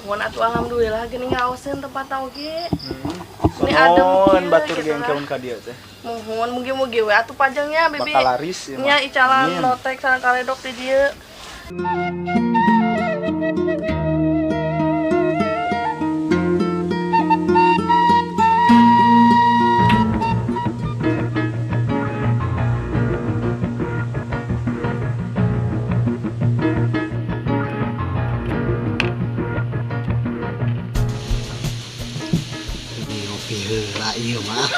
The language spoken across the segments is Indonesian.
Mohon atuh alhamdulillah geuning ngaoseun tempat oge. Ini Mohon adem batur gitu yang kan. keun ka dieu teh. Mohon mugi-mugi we atuh pajangnya bibi. Bakal laris ya. Nya icalan Amin. lotek sareng kaledok di dieu. Ngopi heula ieu mah.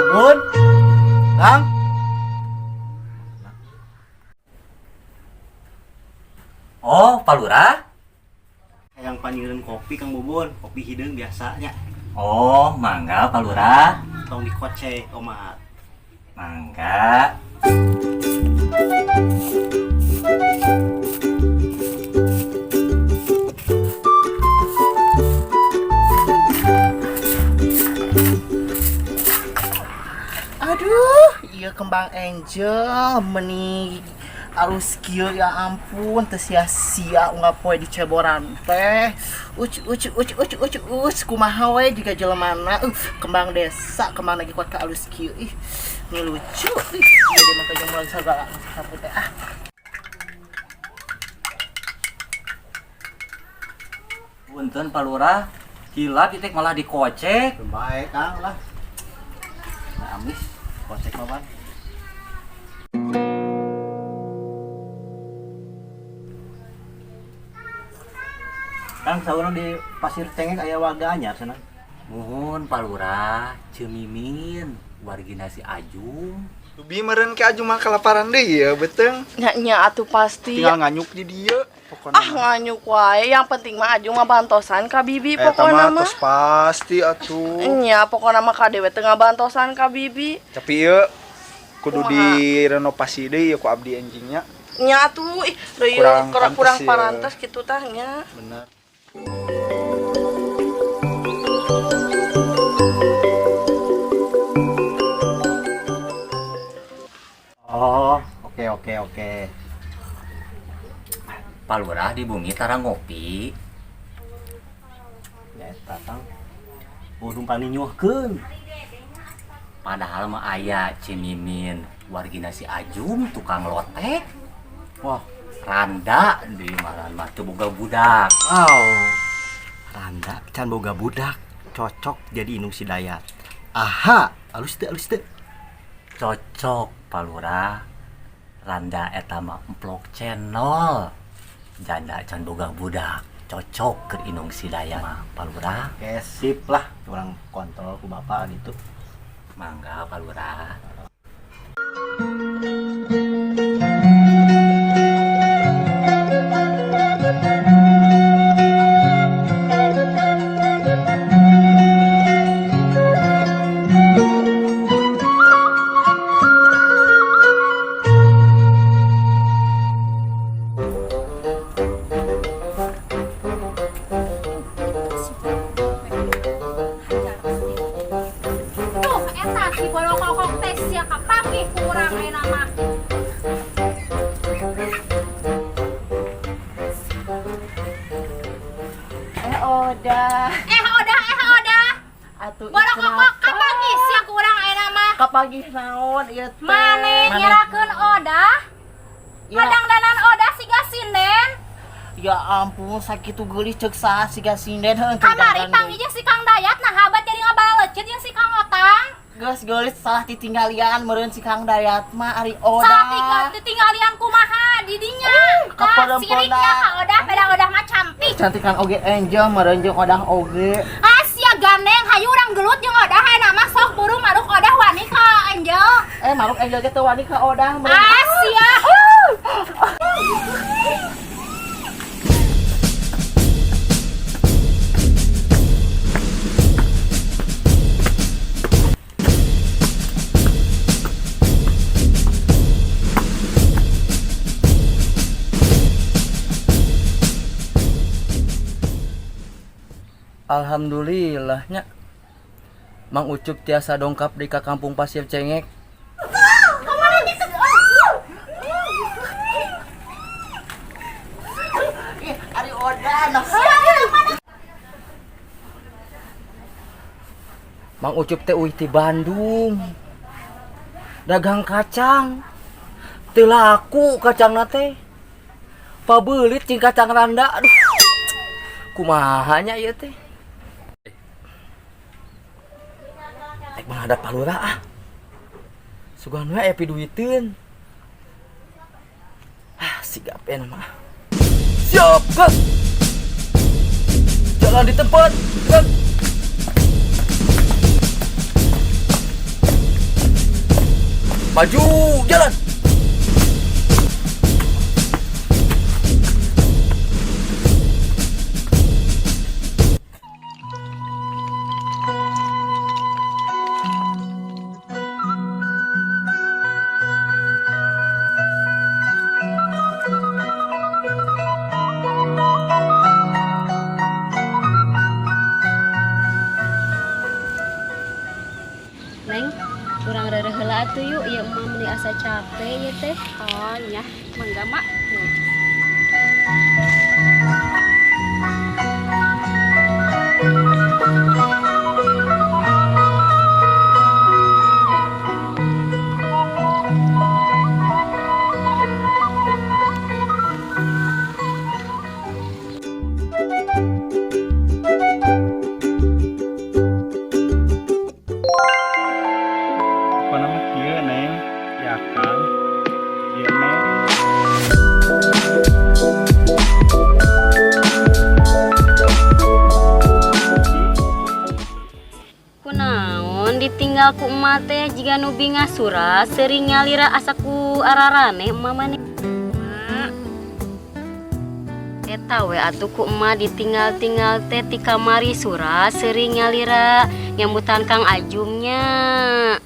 Bun. Kang. Oh, Pak Lurah? Hayang panyireun kopi Kang Bubun, kopi hideung biasanya. Oh, mangga Pak Lurah. Tong dikocek omat. Mangga. Aduh, iya kembang angel meni alus kieu ya ampun teu sia-sia unggal poe di ceboran teh. Kumaha we jika jelemana kembang desa kembang lagi kuat ka alus kieu ih nu lucu ih jadi mah kajemulan sagala sapu teh ah. Punten Pak Lurah. Gila titik malah dikocek. Baik Kang lah. Nah, amis. Kocek mawan. Kang saurang di Pasir Cengek aya warga anyar sana. Muhun Pak Lurah, Cemimin, wargina si Ajung. Tubi meureun ke aju mah kalaparan deui ya beteng. Nya atuh pasti. Tinggal nganyuk di dieu pokona. Ah nganyuk wae yang penting mah Ajung mah bantosan ka bibi Eta pokona mah mah. tos pasti atuh. Nya pokona mah ka dewe teu ngabantosan ka bibi. Tapi ieu kudu Kumaha? direnovasi deui ya ku abdi enjingnya. Nya atuh ih deui Kurang kurang pantes ya. parantes kitu tah nya. Bener. Oh, oke. Pak Lurah di bumi tara ngopi. Ya eta Kang. Kudu paninyuhkeun. Padahal mah aya Cemimin, wargina si Ajung, tukang lotek. Wah, Randa di maran mah teu boga budak. Randa can boga budak, cocok jadi indung si Dayat. Aha, alus teu. Cocok Pak Lurah. Randa eta mah emplok channel. Janda can boga budak. Cocok ke inung si Daya mah Pak Lurah. Oke, sip lah. Kurang kontrol ku bapak gitu. Mangga Pak Lurah. Tuh, eta si bolong kokok teh sia kapake kurang enak mah. Oda. Odah. Atuh Bolong kokok kapake sia kurang enak mah. Kapagih naon ieu teh? Mane nyerakeun odah? Ya. Kadang-danan odah siga sinden. Ya ampun, sakitu geulis ceuk saha siga sinden heuh. Kamari panggil jeung si Kang Dayat nah habat jadi ngabalecet jeung si Kang Otang. Geus geulis salah ditinggalian meureun si Kang Dayat mah ari odah. Salah ditinggalian kumaha di dinya. Kapadang Siriknya poda. ka odah beda odah mah cantik. Cantikan oge Angel meureun jeung odah oge. Asia gandeng hayu urang gelut jeung odah haena mah sok buru maruk odah wani ka Angel. Maruk Angel ge teu wani ka odah meureun. Asia. Alhamdulillahnya Mang Ucup tiasa dongkap di ka kampung Pasir Cengek. Ari odah nah. Mang Ucup teh uih ti Bandung. Dagang kacang. Teu laku kacangna teh. Pabeulit cing kacang randa. Aduh. Kumaha nya ieu teh? Menghadap palura ah. Sugan we epi duiteun. Sigap enak mah. Siap, Kang. Jalan di tempat, Kang. Maju, jalan. Neng, kurang rere heula atuh yuk, ieu emang meni asa capek ieu teh. Oh nya, mangga mak. Apa nama kieu Neng? Ya Kang. Ieu Neng. Kunaon ditinggal ku emak teh jiga nu bingasura sering ngalira asa ku ararane emak mane. Eta we atuh ku emak ditinggal-tinggal teh ti kamari sura sering ngalira nyambutan Kang Ajumnya.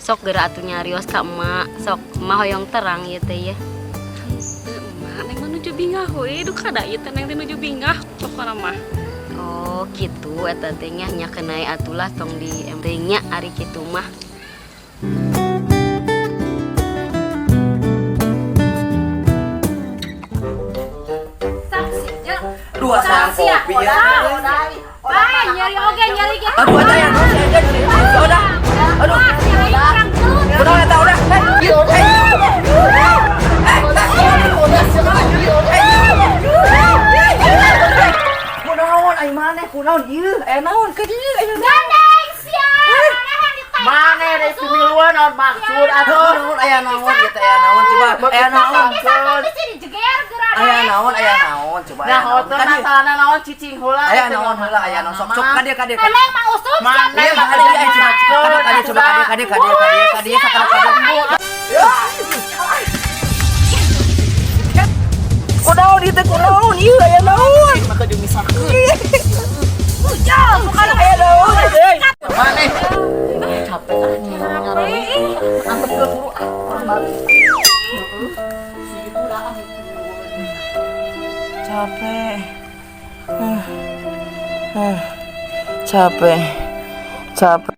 Sok geura atuh nyarios ka emak, sok emak hoyong terang ieu teh ya. Emak neng menuju bingah we duh kada ieu teh neng menuju bingah pokona mah. Oh gitu eta teh nya kenai atulah tong di nya ari kitu mah. Dua sarang kopi ya. Ay, nyari oge nyari ge. Aduh ada yang mau saya jadi. Udah. Aduh. Udah eta udah. Kunaon ai maneh kunaon ieu? Naon ke dieu? Gandeng sia. Mane deh pemiluan naon maksud atuh? Naon aya naon ieu teh aya naon coba? Aya naon? Di sini jeger geura. Aya naon coba? Nah, hotel masalahna naon cicing heula. Aya naon heula aya naon sok ka dieu Neng Mang Usup. Mane Iya, mah dia coba dia sakara. Kunaon ieu teh kunaon? Ieu aya naon? maka jeung misalkeun. Bukan aya naon teh. Mane? Capek nyarang. Antep ke guru urang balik. Situ lah. Capek.